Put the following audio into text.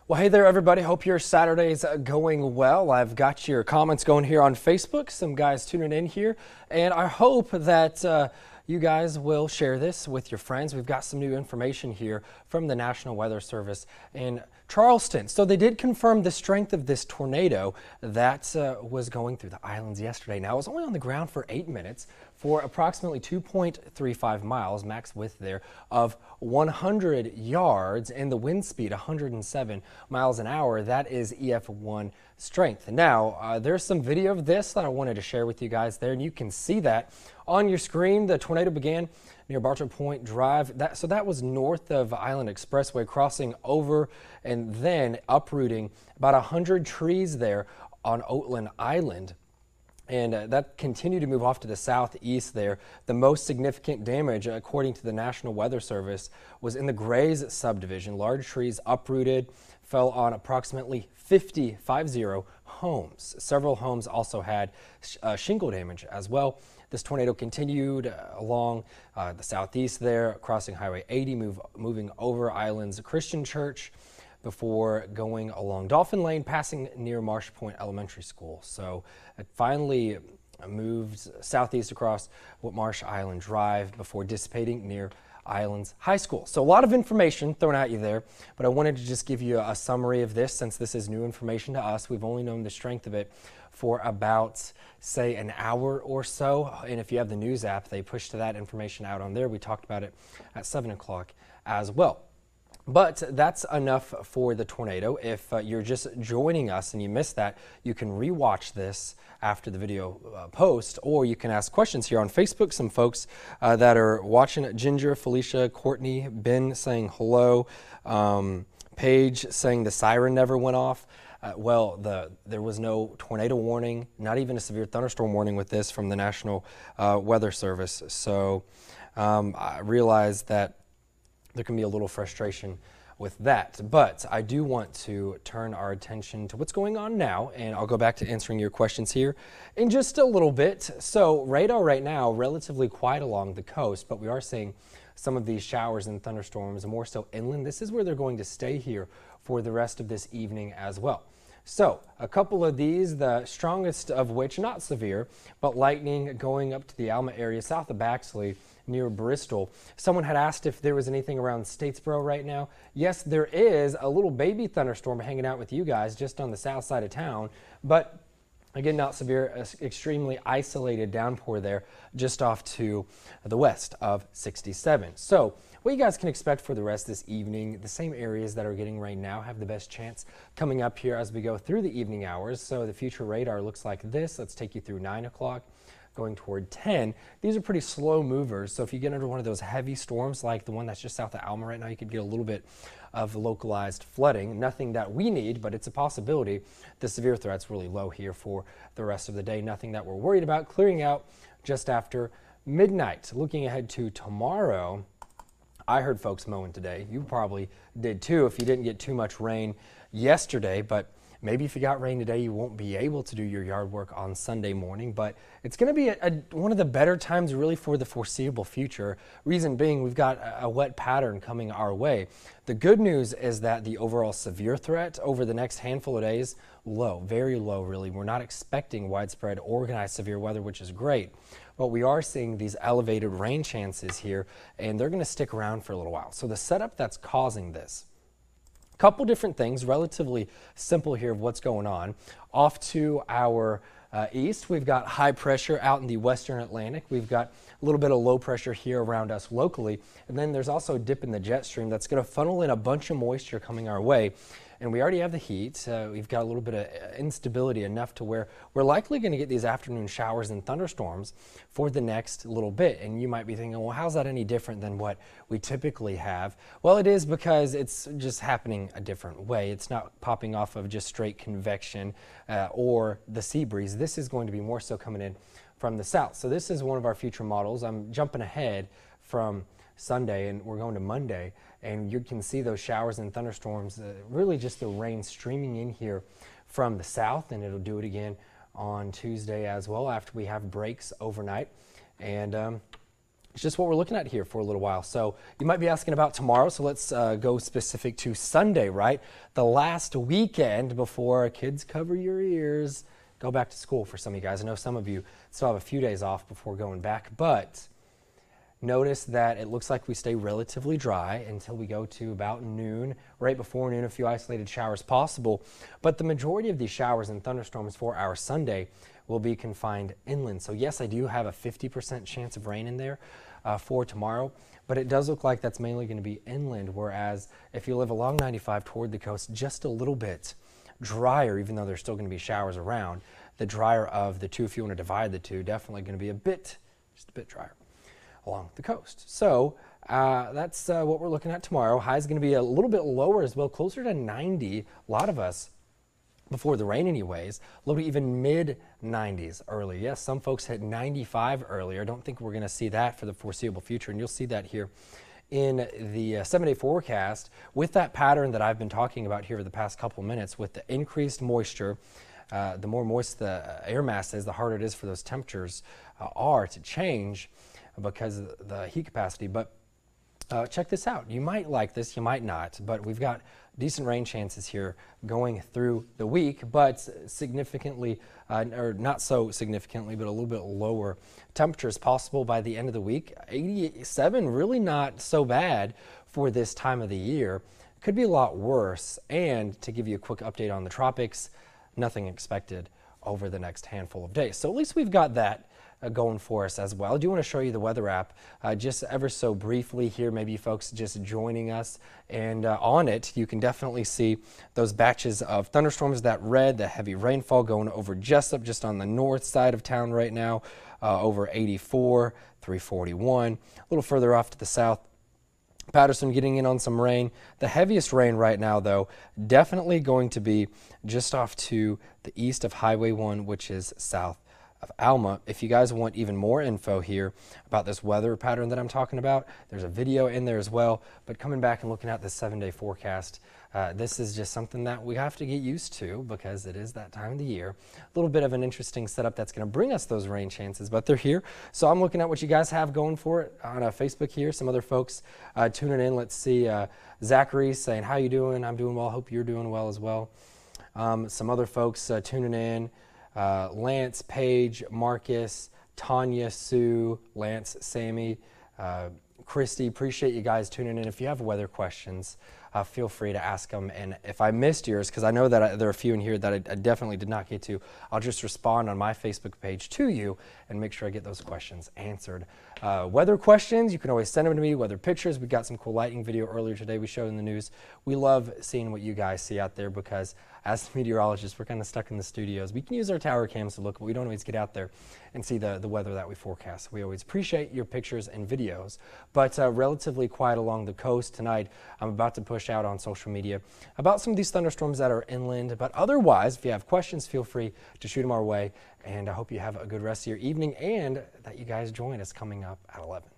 Well, hey there, everybody. Hope your Saturday's going well. I've got your comments going here on Facebook. Some guys tuning in here, and I hope that you guys will share this with your friends. We've got some new information here from the National Weather Service in Charleston. So they did confirm the strength of this tornado that was going through the islands yesterday. Now, it was only on the ground for 8 minutes for approximately 2.35 miles, max width there of 100 yards, and the wind speed 107 miles an hour. That is EF1 strength. Now, there's some video of this that I wanted to share with you guys there, and you can see that on your screen. The tornado began near Bartow Point Drive. So that was north of Island Expressway, crossing over and then uprooting about 100 trees there on Oatland Island. And that continued to move off to the southeast there. The most significant damage, according to the National Weather Service, was in the Grays subdivision. Large trees uprooted, fell on approximately 50 homes. Several homes also had shingle damage as well. This tornado continued along the southeast there, crossing Highway 80, moving over Islands Christian Church, before going along Dolphin Lane, passing near Marsh Point Elementary School. So it finally moved southeast across Whitmarsh Island Drive before dissipating near Islands High School. So a lot of information thrown at you there, but I wanted to just give you a summary of this since this is new information to us. We've only known the strength of it for about, say, an hour or so. And if you have the news app, they pushed that information out on there. We talked about it at 7 o'clock as well. But that's enough for the tornado. If you're just joining us and you missed that, you can rewatch this after the video post, or you can ask questions here on Facebook. Some folks that are watching: Ginger, Felicia, Courtney, Ben saying hello, Paige saying the siren never went off. Well, there was no tornado warning, not even a severe thunderstorm warning with this from the National Weather Service. So I realize that there can be a little frustration with that, but I do want to turn our attention to what's going on now, and I'll go back to answering your questions here in just a little bit. So radar right now, relatively quiet along the coast, but we are seeing some of these showers and thunderstorms, more so inland. This is where they're going to stay here for the rest of this evening as well. So a couple of these, the strongest of which, not severe, but lightning going up to the Alma area south of Baxley near Bristol. Someone had asked if there was anything around Statesboro right now. Yes, there is a little baby thunderstorm hanging out with you guys just on the south side of town, but again, not severe, extremely isolated downpour there just off to the west of 67. So what you guys can expect for the rest of this evening, the same areas that are getting rain now have the best chance coming up here as we go through the evening hours. So the future radar looks like this. Let's take you through 9 o'clock. Going toward 10. These are pretty slow movers, so if you get under one of those heavy storms like the one that's just south of Alma right now, you could get a little bit of localized flooding. Nothing that we need, but it's a possibility. The severe threat's really low here for the rest of the day. Nothing that we're worried about. Clearing out just after midnight. Looking ahead to tomorrow, I heard folks mowing today. You probably did too if you didn't get too much rain yesterday, but maybe if you got rain today, you won't be able to do your yard work on Sunday morning, but it's going to be one of the better times really for the foreseeable future. Reason being, we've got a wet pattern coming our way. The good news is that the overall severe threat over the next handful of days, low, very low really. We're not expecting widespread organized severe weather, which is great, but we are seeing these elevated rain chances here, and they're going to stick around for a little while. So the setup that's causing this, couple different things, relatively simple here of what's going on. Off to our east, we've got high pressure out in the western Atlantic. We've got a little bit of low pressure here around us locally. And then there's also a dip in the jet stream that's going to funnel in a bunch of moisture coming our way. And we already have the heat. We've got a little bit of instability, enough to where we're likely going to get these afternoon showers and thunderstorms for the next little bit. And you might be thinking, well, how's that any different than what we typically have? Well, it is, because it's just happening a different way. It's not popping off of just straight convection or the sea breeze. This is going to be more so coming in from the south. So this is one of our future models. I'm jumping ahead from Sunday and we're going to Monday, and you can see those showers and thunderstorms, really just the rain streaming in here from the south, and it'll do it again on Tuesday as well after we have breaks overnight. And it's just what we're looking at here for a little while. So you might be asking about tomorrow, so let's go specific to Sunday, right? The last weekend before kids cover your ears, go back to school for some of you guys. I know some of you still have a few days off before going back, but notice that it looks like we stay relatively dry until we go to about noon, right before noon, a few isolated showers possible. But the majority of these showers and thunderstorms for our Sunday will be confined inland. So yes, I do have a 50% chance of rain in there for tomorrow, but it does look like that's mainly going to be inland, whereas if you live along 95 toward the coast, just a little bit drier, even though there's still going to be showers around. The drier of the two, if you want to divide the two, definitely going to be just a bit drier along the coast. So that's what we're looking at tomorrow. High is going to be a little bit lower as well, closer to 90. A lot of us, before the rain anyways, low to even mid-90s early. Yes, some folks hit 95 earlier. Don't think we're going to see that for the foreseeable future, and you'll see that here in the 7-day forecast with that pattern that I've been talking about here for the past couple minutes. With the increased moisture, the more moist the air mass is, the harder it is for those temperatures are to change because of the heat capacity. But check this out. You might like this, you might not, but we've got decent rain chances here going through the week, but significantly, or not so significantly, but a little bit lower temperatures possible by the end of the week. 87, really not so bad for this time of the year. Could be a lot worse. And to give you a quick update on the tropics, nothing expected over the next handful of days. So at least we've got that going for us as well. I do want to show you the weather app just ever so briefly here. Maybe folks just joining us, and on it you can definitely see those batches of thunderstorms, that red, the heavy rainfall going over Jessup, just on the north side of town right now, over 84, 341. A little further off to the south, Patterson getting in on some rain. The heaviest rain right now, though, definitely going to be just off to the east of Highway 1, which is south of Alma. If you guys want even more info here about this weather pattern that I'm talking about, there's a video in there as well. But coming back and looking at the 7-day forecast, this is just something that we have to get used to because it is that time of the year. A little bit of an interesting setup that's going to bring us those rain chances, but they're here. So I'm looking at what you guys have going for it on Facebook here. Some other folks tuning in. Let's see. Zachary saying, how you doing? I'm doing well. Hope you're doing well as well. Some other folks tuning in. Lance, Paige, Marcus, Tanya, Sue, Lance, Sammy, Christy, appreciate you guys tuning in. If you have weather questions, feel free to ask them. And if I missed yours, because I know that there are a few in here that I definitely did not get to, I'll just respond on my Facebook page to you and make sure I get those questions answered. Weather questions, you can always send them to me. Weather pictures, we got some cool lightning video earlier today we showed in the news. We love seeing what you guys see out there because as meteorologists, we're kind of stuck in the studios. We can use our tower cams to look, but we don't always get out there and see the weather that we forecast. We always appreciate your pictures and videos, but relatively quiet along the coast tonight. I'm about to push out on social media about some of these thunderstorms that are inland, but otherwise, if you have questions, feel free to shoot them our way, and I hope you have a good rest of your evening and that you guys join us coming up at 11.